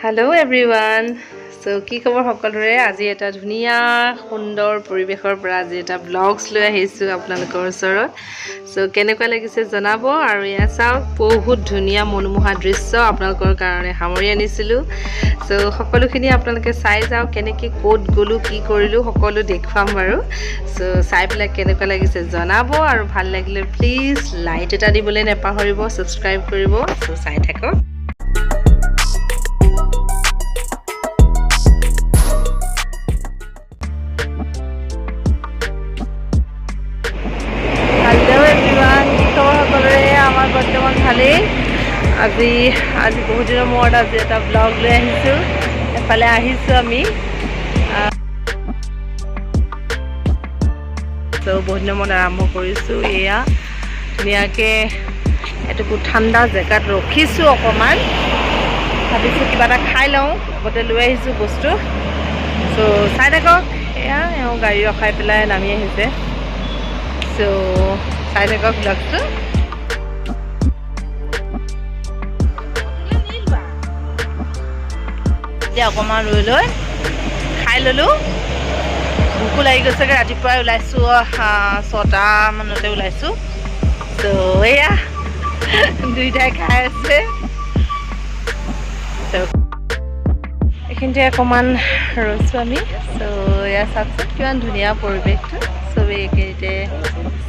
Hello everyone. So কি খবৰ সকলোৰে আজি এটা ধুনিয়া সুন্দৰ পৰিবেশৰ পৰা আজি এটা ব্লগছ লৈ আহিছো আপোনালোকৰ ওচৰত সো কেনেকুৱা লাগিছে জনাব আৰু ইয়া চাওক বহুত ধুনিয়া মনোমোহা দৃশ্য আপোনালোকৰ কাৰণে সামৰি আনিছিলো সো সকলোখিনি আপোনালোকে চাই যাওক কেনেকৈ কোড গলো কি কৰিলো সকলো দেখুৱাম বাৰু সো চাই পেলাই কেনেকুৱা লাগিছে জনাব আৰু ভাল লাগিলে প্লিজ লাইক এটা দিবলৈ নেপাহৰিব সাবস্ক্ৰাইব কৰিব সো চাই থাকক বৰ্তমান ভালেই আজি বহুত দিনৰ মূৰত আজি এটা ব্লগ লৈ আহিছোঁ এফালে আহিছোঁ আমি তো বহুত দিনৰ মূৰত আৰম্ভ কৰিছোঁ এয়া ধুনীয়াকৈ এটুকু ঠাণ্ডা জেগাত ৰখিছোঁ অকণমান ভাবিছোঁ কিবা এটা খাই লওঁ আগতে লৈ আহিছোঁ বস্তু চ' চাই থাকক এয়া এওঁ গাড়ী ৰখাই পেলাই নামি আহিছে চ' চাই থাকক ব্লগটো এতিয়া অকণমান ৰৈ লৈ খাই ল'লোঁ ভোকো লাগি গৈছেগৈ ৰাতিপুৱাই ওলাইছোঁ 6টা মানতে ওলাইছোঁ ত' এয়া দুইটাই খাই আছে এইখিনিতে অকণমান ৰৈছোঁ আমি ত' এয়া চাওকচোন কিমান ধুনীয়া পৰিৱেশটো চবেই এইখিনিতে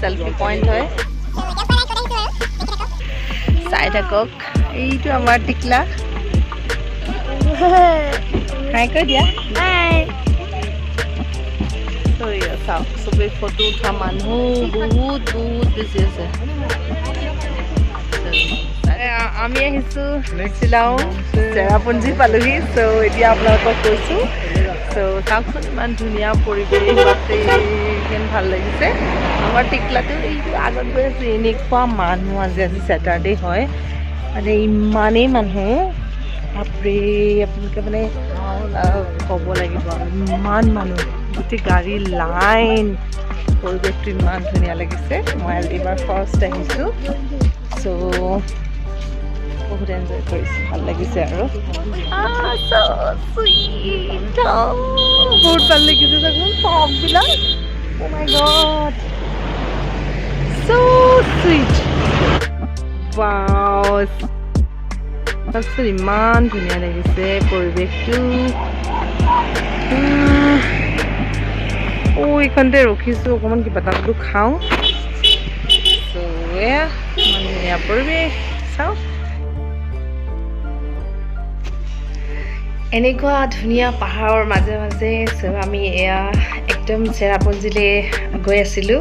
চেলফি পইণ্ট হয় চাই থাকক এইটো আমাৰ টিকলা হাই কৈ দিয়া হাই চাওক চবেই ফটো উঠা মানুহ বহুত বেছি আছে আমি আহিছোঁ শ্বিলং চেৰাপুঞ্জী পালোহি চ' এতিয়া আপোনালোকক কৈছোঁ চ' চাওকচোন ইমান ধুনীয়া পৰিৱেশ বাপৰে ভাল লাগিছে আমাৰ টিকলাটো এইটো আগত গৈ আছে এনেকুৱা মানুহ আজি ছেটাৰডে হয় মানে ইমানেই মানুহ বাপৰে আপোনালোকে মানে ক'ব লাগিব ইমান মানুহ গোটেই গাড়ী লাইন পৰিৱেশটো ইমান ধুনীয়া লাগিছে মই এইবাৰ ফাৰ্ষ্ট আহিছোঁ চ' বহুত এনজয় কৰিছোঁ ভাল লাগিছে আৰু বহুত ভাল লাগিছে দেখোন চববিলাক অ' মাই গড চ' চুইট ৱাও চাওকচোন ইমান ধুনীয়া লাগিছে পৰিৱেশটো এইখনতে ৰখিছোঁ অকণমান কিবা এটা বোলো খাওঁ চ' এয়া ইমান ধুনীয়া পৰিৱেশ চাওক এনেকুৱা ধুনীয়া পাহাৰৰ মাজে মাজে আমি এয়া একদম চেৰাপুঞ্জীলৈ গৈ আছিলোঁ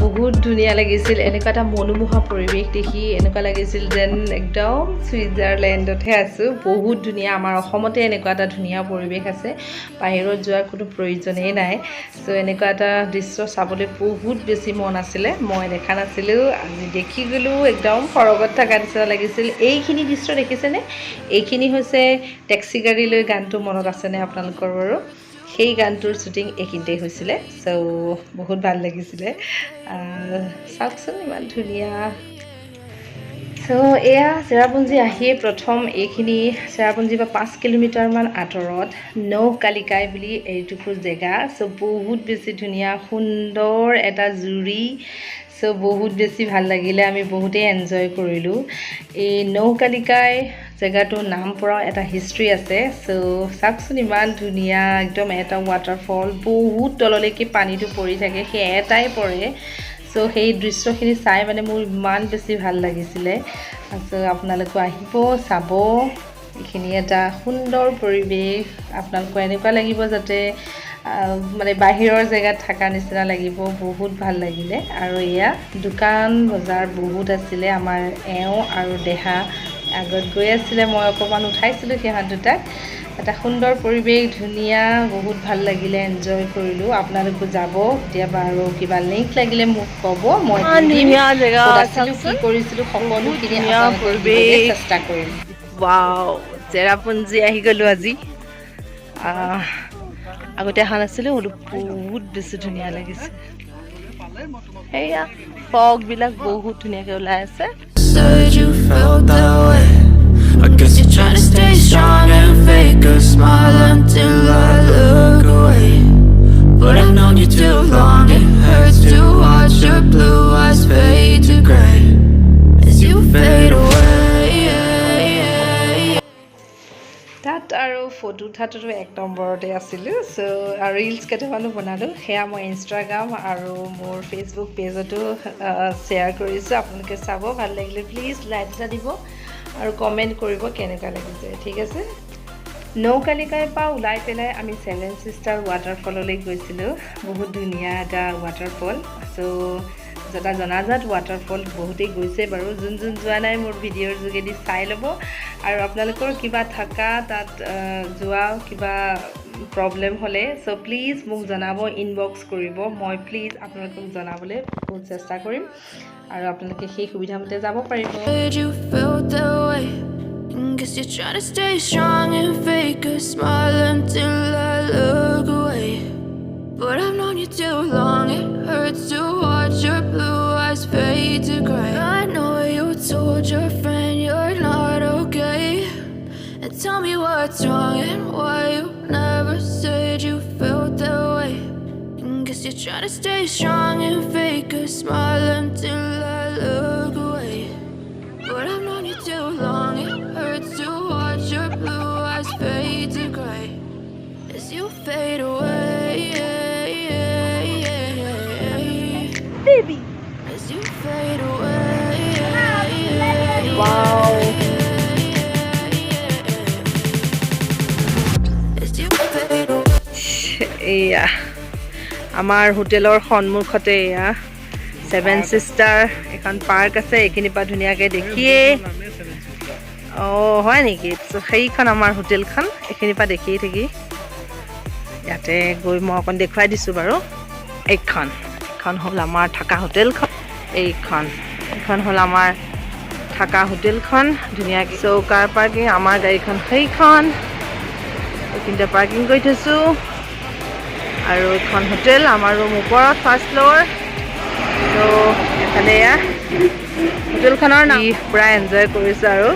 বহুত ধুনীয়া লাগিছিল এনেকুৱা এটা মনোমোহা পৰিৱেশ দেখি এনেকুৱা লাগিছিল যেন একদম ছুইজাৰলেণ্ডতহে আছোঁ বহুত ধুনীয়া আমাৰ অসমতে এনেকুৱা এটা ধুনীয়া পৰিৱেশ আছে বাহিৰত যোৱাৰ কোনো প্ৰয়োজনেই নাই চ' এনেকুৱা এটা দৃশ্য চাবলৈ বহুত বেছি মন আছিলে মই দেখা নাছিলোঁ আজি দেখি গ'লোঁ একদম সৰগত থকা নিচিনা লাগিছিল এইখিনি দৃশ্য দেখিছেনে এইখিনি হৈছে টেক্সি গাড়ী লৈ গানটো মনত আছেনে আপোনালোকৰ বাৰু সেই গানটোৰ শ্বুটিং এইখিনিতে হৈছিলে চ' বহুত ভাল লাগিছিলে চাওকচোন ইমান ধুনীয়া চ' এয়া চেৰাপুঞ্জী আহিয়ে প্ৰথম এইখিনি চেৰাপুঞ্জীৰ পৰা 5 কিলোমিটাৰমান আঁতৰত নৌকালিকাই বুলি এইটুকুৰ জেগা চ' বহুত বেছি ধুনীয়া সুন্দৰ এটা জুৰি চ' বহুত বেছি ভাল লাগিলে আমি বহুতেই এনজয় কৰিলোঁ এই নৌকালিকাই জেগাটোৰ নাম পৰা এটা হিষ্ট্ৰী আছে চ' চাওকচোন ইমান ধুনীয়া একদম এটা ৱাটাৰফল বহুত তললৈকে পানীটো পৰি থাকে সেই এটাই পৰে চ' সেই দৃশ্যখিনি চাই মানে মোৰ ইমান বেছি ভাল লাগিছিলে চ' আপোনালোকে আহিব চাব এইখিনি এটা সুন্দৰ পৰিৱেশ আপোনালোকৰ এনেকুৱা লাগিব যাতে মানে বাহিৰৰ জেগাত থকা নিচিনা লাগিব বহুত ভাল লাগিলে আৰু এয়া দোকান বজাৰ বহুত আছিলে আমাৰ এওঁ আৰু দেহা আগত গৈ আছিলে মই অকণমান উঠাইছিলোঁ সিহঁত দুটাক এটা সুন্দৰ পৰিৱেশ ধুনীয়া বহুত ভাল লাগিলে এনজয় কৰিলোঁ আপোনালোকো যাব কেতিয়াবা আৰু কিবা লিংক লাগিলে মোক ক'ব মই ধুনীয়া জেগা আছিলোঁ কি কৰিছিলোঁ সকলোখিনি পৰিৱেশ চেষ্টা কৰিম ৱাও চেৰাপুঞ্জী আহি গ'লোঁ আজি আগতে অহা নাছিলোঁ বোলো বহুত বেছি ধুনীয়া লাগিছে সেয়া ফগবিলাক বহুত ধুনীয়াকৈ ওলাই আছে I guess you're trying to stay strong and গানত আৰু ফটো উঠাটো এক নম্বৰতে আছিলোঁ চ' আৰু ৰিলছ কেইটামানো বনালোঁ সেয়া মই ইনষ্টাগ্ৰাম আৰু মোৰ ফেচবুক পেজতো শ্বেয়াৰ কৰিছোঁ আপোনালোকে চাব ভাল লাগিলে প্লিজ লাইক এটা দিব আৰু কমেণ্ট কৰিব কেনেকুৱা লাগিছে ঠিক আছে নৌকালিকাইৰ পৰা ওলাই পেলাই আমি ছেভেন ছিষ্টাৰ ৱাটাৰফললৈ গৈছিলোঁ বহুত ধুনীয়া এটা ৱাটাৰফল চ' এটা জনাজাত ৱাটাৰফল বহুতেই গৈছে বাৰু যোন যোৱা নাই মোৰ ভিডিঅ'ৰ যোগেদি চাই ল'ব আৰু আপোনালোকৰ কিবা থকা তাত যোৱা কিবা প্ৰব্লেম হ'লে চ' প্লিজ মোক জনাব ইনবক্স কৰিব মই প্লিজ আপোনালোকক জনাবলৈ বহুত চেষ্টা কৰিম আৰু আপোনালোকে সেই সুবিধামতে যাব পাৰিব Guess you're trying to stay strong and fake a smile until I look away. But I've known you too long, it hurts to watch your blue eyes fade to gray. I know you told your friend you're not okay. And tell me what's wrong and why you never said you felt that way. Guess you're trying to stay strong and fake a smile until I look away. But I've known you too long, it hurts to watch your blue eyes fade to gray as you fade away, baby as you fade away. wow As you fade away. এয়া আমাৰ হোটেলৰ সন্মুখতে এয়া seven sister এখন park আছে এইখিনিৰ পৰা ধুনীয়াকৈ দেখিয়ে অঁ হয় নেকি সেইখন আমাৰ হোটেলখন এইখিনিৰ পৰা দেখিয়ে থাকি ইয়াতে গৈ মই অকণ দেখুৱাই দিছোঁ বাৰু এইখন হ'ল আমাৰ থকা হোটেলখন এইখন হ'ল আমাৰ থকা হোটেলখন ধুনীয়াকৈ চৌকাৰ পাৰ্কিং আমাৰ গাড়ীখন সেইখন এইখিনিতে পাৰ্কিং কৰি থৈছোঁ আৰু এইখন হোটেল আমাৰ ৰুম ওপৰত ফাৰ্ষ্ট ফ্ল'ৰ ত' এফালে এয়া হোটেলখনৰ নাম পূৰা এনজয় কৰিছোঁ আৰু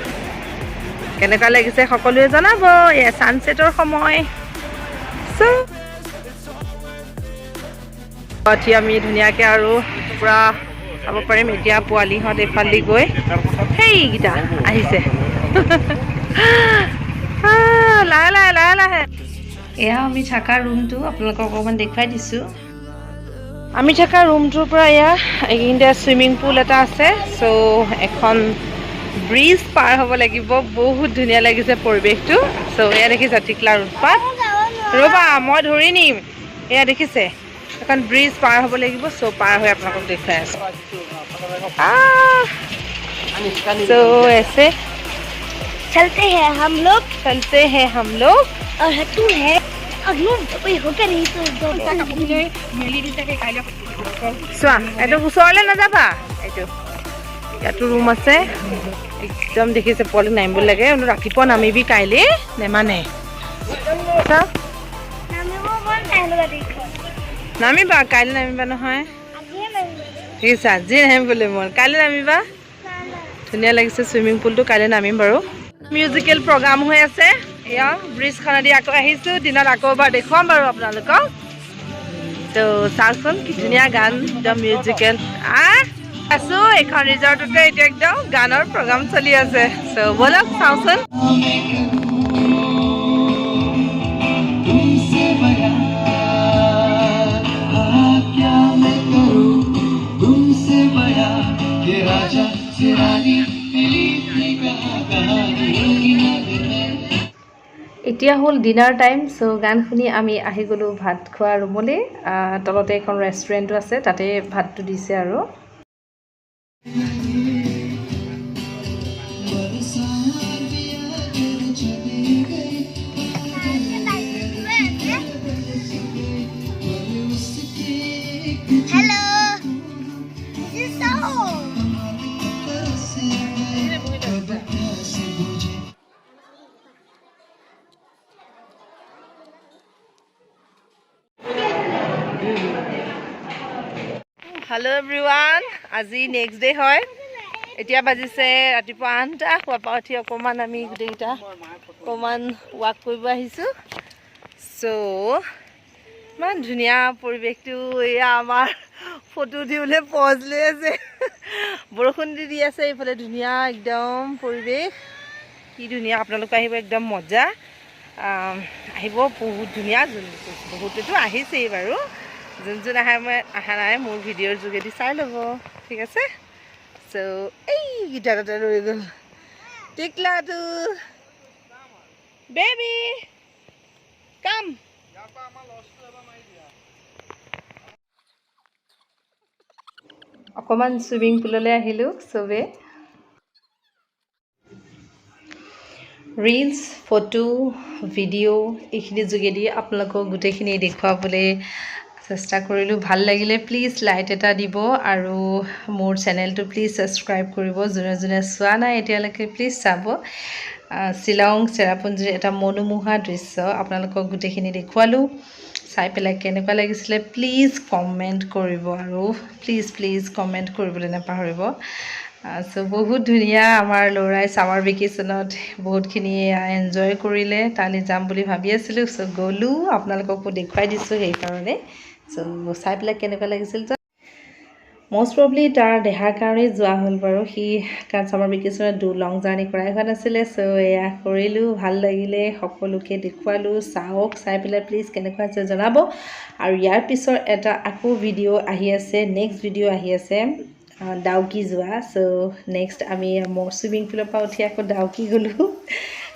কেনেকুৱা লাগিছে সকলোৱে জনাব এয়া ছানছেটৰ সময় উঠি আমি ধুনীয়াকৈ আৰু পূৰা চাব পাৰিম এতিয়া পোৱালিহঁত এইফালেদি গৈ সেইকেইটা আহিছে লাহে লাহে লাহে লাহে এয়া আমি থকা ৰুমটো আপোনালোকক অকণমান দেখুৱাই দিছোঁ আমি থকা ৰুমটোৰ পৰা এয়া এইখিনিতে ছুইমিং পুল এটা আছে চ' এখন ব্ৰিজ পাৰ হ'ব লাগিব বহুত ধুনীয়া লাগিছে পৰিৱেশটো চ' এয়া দেখিছে টিকলাৰ উৎপাত ৰ'বা মই ধৰি নিম এয়া দেখিছে এখন ব্ৰিজ পাৰ হ'ব লাগিব চ' পাৰ হৈ আপোনালোকক দেখুৱাই আছোঁ চ' ऐसे चलते हैं हम लोग और तू है कोई होकर नहीं तो চোৱা এইটো ওচৰলৈ নাযাবা এইটো ইয়াতো ৰুম আছে একদম দেখিছে পোৱালি নামিব লাগে ৰাতিপুৱা নামিবি কাইলৈ নেমানে নামিবা কাইলৈ নামিবা নহয় ঠিক আছে আজি নামিম বোলে মই কাইলৈ নামিবা ধুনীয়া লাগিছে ছুইমিং পুলটো কাইলৈ নামিম বাৰু মিউজিকেল প্ৰগ্ৰাম হৈ আছে এয়া ব্ৰিজখনেদি আকৌ আহিছোঁ দিনত আকৌ এবাৰ দেখুৱাম বাৰু আপোনালোকক তো চাওকচোন কি ধুনীয়া গান একদম মিউজিকেল আছোঁ এইখন ৰিজৰ্টতে এতিয়া একদম গানৰ প্ৰগ্ৰাম চলি আছে চ' ব'লক চাওঁচোন এতিয়া হ'ল ডিনাৰ টাইম চ' গান শুনি আমি আহি গ'লোঁ ভাত খোৱা ৰুমলৈ তলতে এখন ৰেষ্টুৰেণ্টো আছে তাতে ভাতটো দিছে আৰু hello this is so hello' everyone আজি নেক্সট ডে হয় এতিয়া বাজিছে ৰাতিপুৱা 8টা খোৱা পৰা উঠি অকণমান আমি গোটেইকেইটা অকণমান ৱাক কৰিব আহিছোঁ চ' ইমান ধুনীয়া পৰিৱেশটো এয়া আমাৰ ফটো উঠিবলৈ পজ লৈ আছে বৰষুণ দি আছে এইফালে ধুনীয়া একদম পৰিৱেশ কি ধুনীয়া আপোনালোক আহিব একদম মজা আহিব বহুত ধুনীয়া বহুতেতো আহিছেই বাৰু যোন আহা নাই মোৰ ভিডিঅ'ৰ যোগেদি চাই ল'ব ঠিক আছে চ' এইকেইটা তাতে ৰৈ গ'ল টিকলাটো বেবি কাম অকণমান চুইমিং পুললৈ আহিলোঁ চবে ৰিলছ ফটো ভিডিঅ' এইখিনিৰ যোগেদি আপোনালোকক গোটেইখিনি দেখুৱাবলৈ চেষ্টা কৰিলোঁ ভাল লাগিলে প্লিজ লাইক এটা দিব আৰু মোৰ চেনেলটো প্লিজ ছাবস্ক্ৰাইব কৰিব যোনে যোনে চোৱা নাই এতিয়ালৈকে প্লিজ চাব শ্বিলং চেৰাপুঞ্জীৰ এটা মনোমোহা দৃশ্য আপোনালোকক গোটেইখিনি দেখুৱালোঁ চাই পেলাই কেনেকুৱা লাগিছিলে প্লিজ কমেণ্ট কৰিব আৰু প্লিজ কমেণ্ট কৰিবলৈ নাপাহৰিব চ' বহুত ধুনীয়া আমাৰ ল'ৰাই ছামাৰ ভেকেশ্যনত বহুতখিনি এনজয় কৰিলে তালৈ যাম বুলি ভাবি আছিলোঁ চ' গ'লোঁ আপোনালোককো দেখুৱাই দিছোঁ সেইকাৰণে চ' চাই পেলাই কেনেকুৱা লাগিছিল মষ্ট প্ৰবলি তাৰ দেহাৰ কাৰণেই যোৱা হ'ল বাৰু সি কাৰণ ছামাৰ ভেকেশ্যনত লং জাৰ্ণি কৰাই হোৱা নাছিলে চ' এয়া কৰিলোঁ ভাল লাগিলে সকলোকে দেখুৱালোঁ চাওক চাই পেলাই প্লিজ কেনেকুৱা হৈছে জনাব আৰু ইয়াৰ পিছৰ এটা আকৌ ভিডিঅ' আহি আছে নেক্সট ভিডিঅ' আহি আছে ডাউকি যোৱা চ' নেক্সট আমি চুইমিং পুলৰ পৰা উঠি আকৌ ডাউকি গ'লোঁ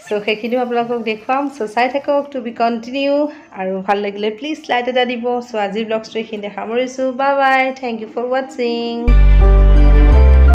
চ' সেইখিনিও আপোনালোকক দেখুৱাম চ' চাই থাকক টু বি কণ্টিনিউ আৰু ভাল লাগিলে প্লিজ লাইক এটা দিব চ' আজিৰ ব্লগছটো এইখিনিতে সামৰিছোঁ bye bye thank you for ৱাচিং